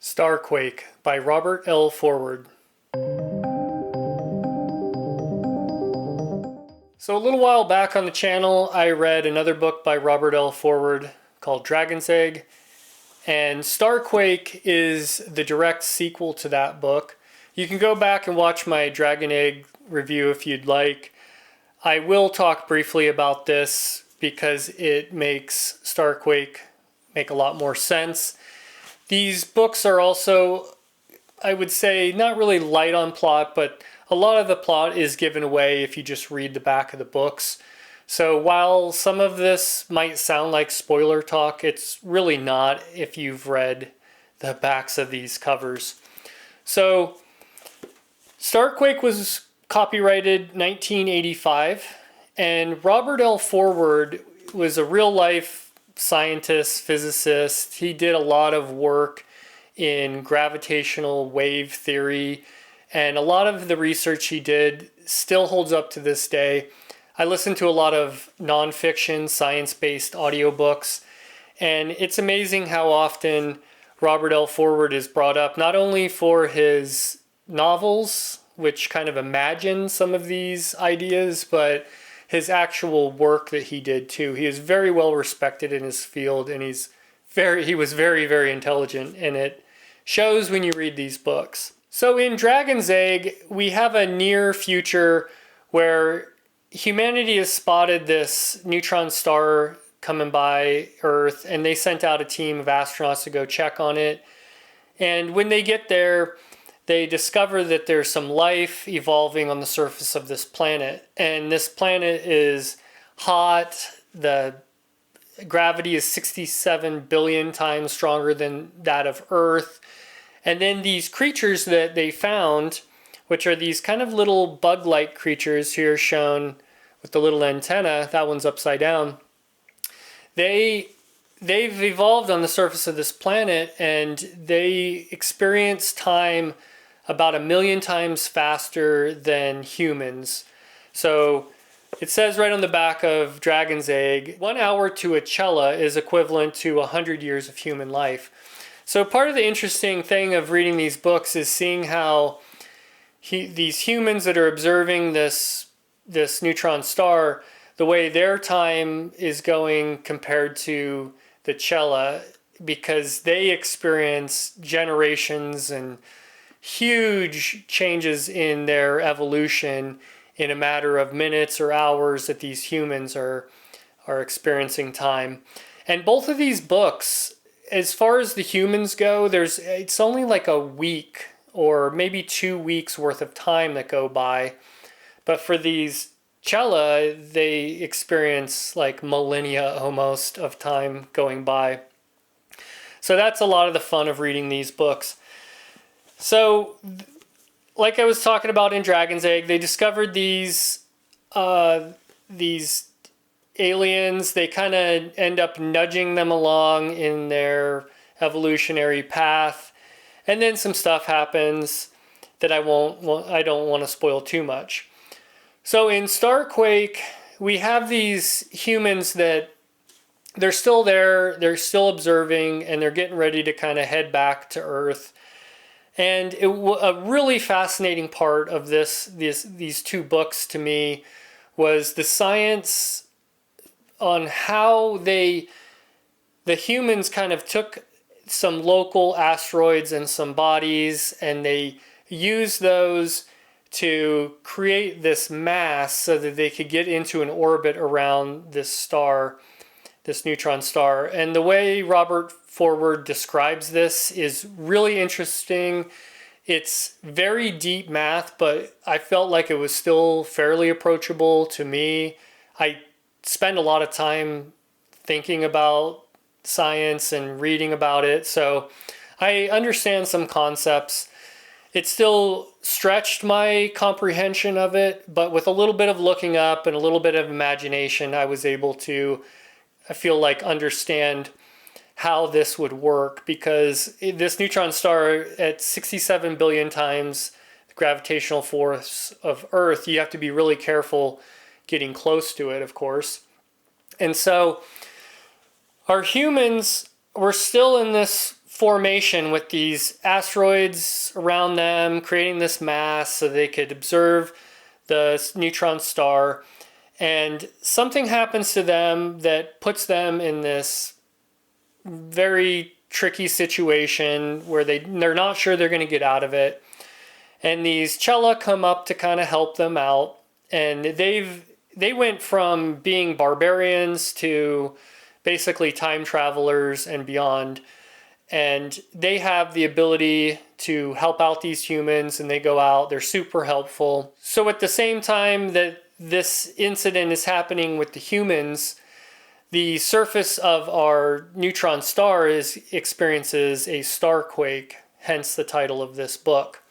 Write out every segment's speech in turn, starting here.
Starquake by Robert L. Forward. So a little while back on the channel, I read another book by Robert L. Forward called Dragon's Egg. And Starquake is the direct sequel to that book. You can go back and watch my Dragon Egg review if you'd like. I will talk briefly about this because it makes Starquake make a lot more sense. These books are also, I would say, not really light on plot, but a lot of the plot is given away if you just read the back of the books. So while some of this might sound like spoiler talk, it's really not if you've read the backs of these covers. So Starquake was copyrighted 1985, and Robert L. Forward was a real-life scientist, physicist. He did a lot of work in gravitational wave theory, and a lot of the research he did still holds up to this day. I listen to a lot of nonfiction, science-based audiobooks, and it's amazing how often Robert L. Forward is brought up, not only for his novels, which kind of imagine some of these ideas, but his actual work that he did too. He is very well respected in his field, and he was very, very intelligent, and it shows when you read these books. So in Dragon's Egg, we have a near future where humanity has spotted this neutron star coming by Earth, and they sent out a team of astronauts to go check on it. And when they get there, they discover that there's some life evolving on the surface of this planet. And this planet is hot. The gravity is 67 billion times stronger than that of Earth. And then these creatures that they found, which are these kind of little bug-like creatures here shown with the little antenna, that one's upside down, they've evolved on the surface of this planet, and they experience time about 1 million times faster than humans. So it says right on the back of Dragon's Egg, 1 hour to a Cheela is equivalent to 100 years of human life. So part of the interesting thing of reading these books is seeing how these humans that are observing this neutron star, the way their time is going compared to the Cheela, because they experience generations and huge changes in their evolution in a matter of minutes or hours that these humans are experiencing time. And both of these books, as far as the humans go, it's only like a week or maybe 2 weeks worth of time that go by. But for these Cheela, they experience like millennia almost of time going by. So that's a lot of the fun of reading these books. So, like I was talking about in Dragon's Egg, they discovered these aliens. They kind of end up nudging them along in their evolutionary path, and then some stuff happens that I don't want to spoil too much. So in Starquake, we have these humans that they're still there, they're still observing, and they're getting ready to kind of head back to Earth. And a really fascinating part of these two books to me was the science on how the humans kind of took some local asteroids and some bodies, and they used those to create this mass so that they could get into an orbit around this star, this neutron star. And the way Robert Forward describes this is really interesting. It's very deep math, but I felt like it was still fairly approachable to me. I spend a lot of time thinking about science and reading about it, so I understand some concepts. It still stretched my comprehension of it, but with a little bit of looking up and a little bit of imagination, I was able to, I feel like, understand how this would work, because this neutron star at 67 billion times the gravitational force of Earth, you have to be really careful getting close to it, of course. And so our humans were still in this formation with these asteroids around them, creating this mass so they could observe the neutron star. And something happens to them that puts them in this very tricky situation where they're not sure they're going to get out of it. And these Cheela come up to kind of help them out. And they went from being barbarians to basically time travelers and beyond. And they have the ability to help out these humans, and they go out, they're super helpful. So at the same time that this incident is happening with the humans, the surface of our neutron star experiences a starquake, hence the title of this book.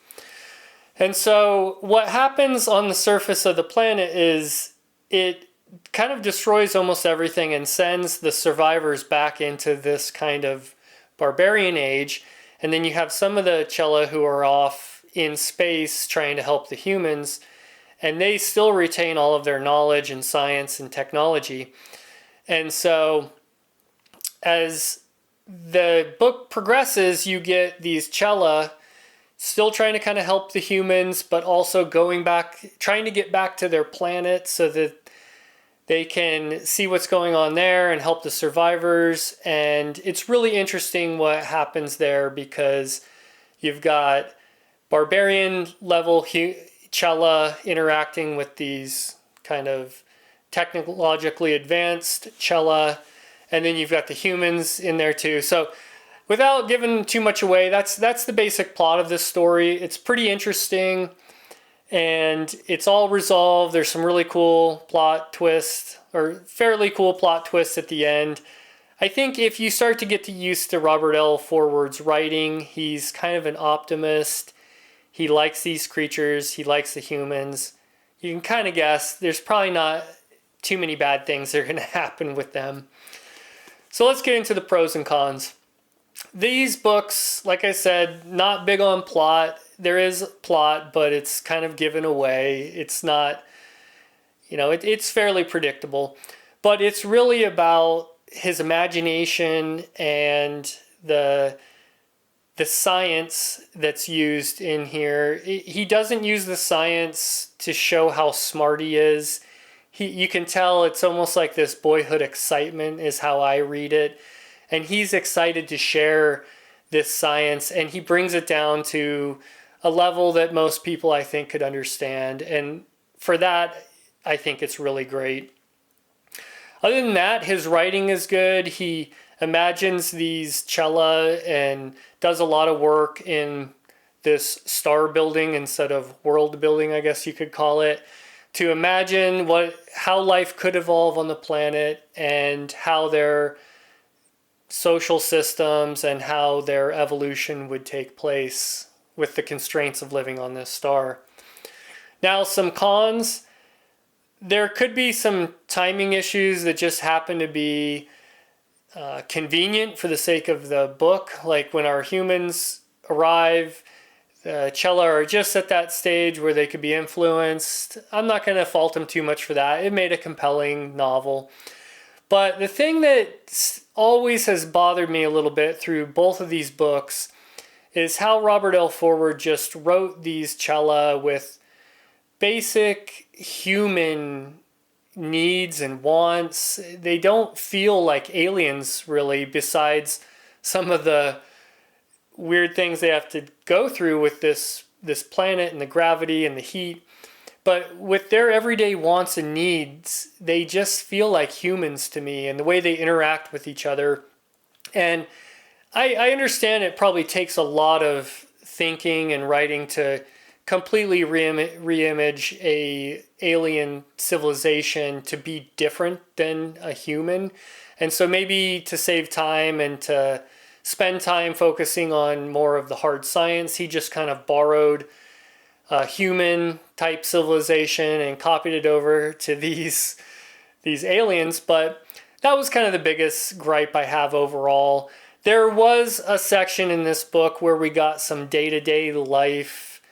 And so what happens on the surface of the planet is it kind of destroys almost everything and sends the survivors back into this kind of barbarian age. And then you have some of the Cheela who are off in space trying to help the humans, and they still retain all of their knowledge and science and technology. And so as the book progresses, you get these Cheela still trying to kind of help the humans, but also going back, trying to get back to their planet so that they can see what's going on there and help the survivors. And it's really interesting what happens there, because you've got barbarian level Cheela interacting with these kind of technologically advanced Cheela, and then you've got the humans in there too. So without giving too much away, that's the basic plot of this story. It's pretty interesting, and it's all resolved. There's some really cool plot twists, or fairly cool plot twists at the end. I think if you start to get used to Robert L. Forward's writing, he's kind of an optimist. He likes these creatures. He likes the humans. You can kind of guess there's probably not too many bad things that are going to happen with them. So let's get into the pros and cons. These books, like I said, not big on plot. There is plot, but it's kind of given away. It's not, it's fairly predictable. But it's really about his imagination and the science that's used in here. He doesn't use the science to show how smart he is. You can tell it's almost like this boyhood excitement is how I read it. And he's excited to share this science, and he brings it down to a level that most people, I think, could understand. And for that, I think it's really great. Other than that, his writing is good. He imagines these Cheela and does a lot of work in this star building instead of world building, I guess you could call it, to imagine how life could evolve on the planet and how their social systems and how their evolution would take place with the constraints of living on this star. Now, some cons. There could be some timing issues that just happen to be convenient for the sake of the book. Like when our humans arrive, the Cheela are just at that stage where they could be influenced. I'm not going to fault them too much for that. It made a compelling novel. But the thing that always has bothered me a little bit through both of these books is how Robert L. Forward just wrote these Cheela with basic human needs and wants. They don't feel like aliens, really, besides some of the weird things they have to go through with this planet and the gravity and the heat. But with their everyday wants and needs, they just feel like humans to me, and the way they interact with each other. And I understand it probably takes a lot of thinking and writing to completely re-image a alien civilization to be different than a human. And so maybe to save time and to spend time focusing on more of the hard science, he just kind of borrowed a human type civilization and copied it over to these aliens. But that was kind of the biggest gripe I have overall. There was a section in this book where we got some day-to-day life,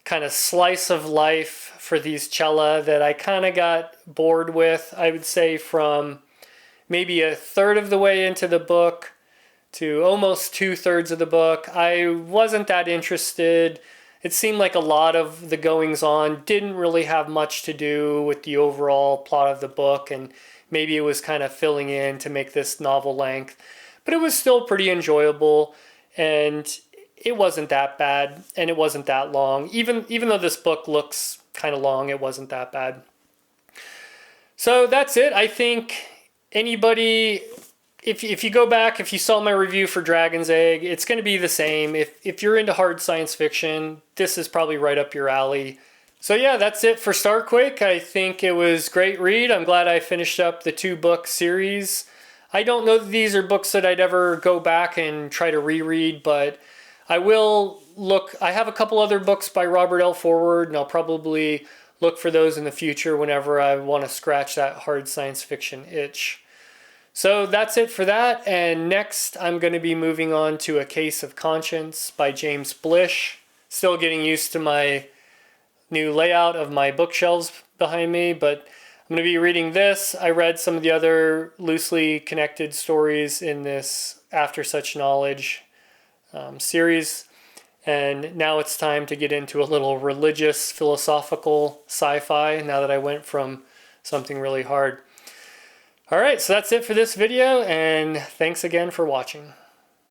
kind of slice of life for these Cheela that I kind of got bored with. I would say from maybe a third of the way into the book to almost 2/3 of the book. I wasn't that interested. It seemed like a lot of the goings on didn't really have much to do with the overall plot of the book, and maybe it was kind of filling in to make this novel length. But it was still pretty enjoyable, and it wasn't that bad, and it wasn't that long. Even though this book looks kind of long, it wasn't that bad. So that's it. I think anybody, if you go back, if you saw my review for Dragon's Egg, it's going to be the same. If you're into hard science fiction, this is probably right up your alley. So yeah, that's it for Starquake. I think it was a great read. I'm glad I finished up the 2-book series. I don't know that these are books that I'd ever go back and try to reread, but I will look. I have a couple other books by Robert L. Forward, and I'll probably look for those in the future whenever I want to scratch that hard science fiction itch. So that's it for that, and next I'm going to be moving on to A Case of Conscience by James Blish. Still getting used to my new layout of my bookshelves behind me, but I'm going to be reading this. I read some of the other loosely connected stories in this After Such Knowledge series, and now it's time to get into a little religious, philosophical sci-fi now that I went from something really hard. All right, so that's it for this video, and thanks again for watching.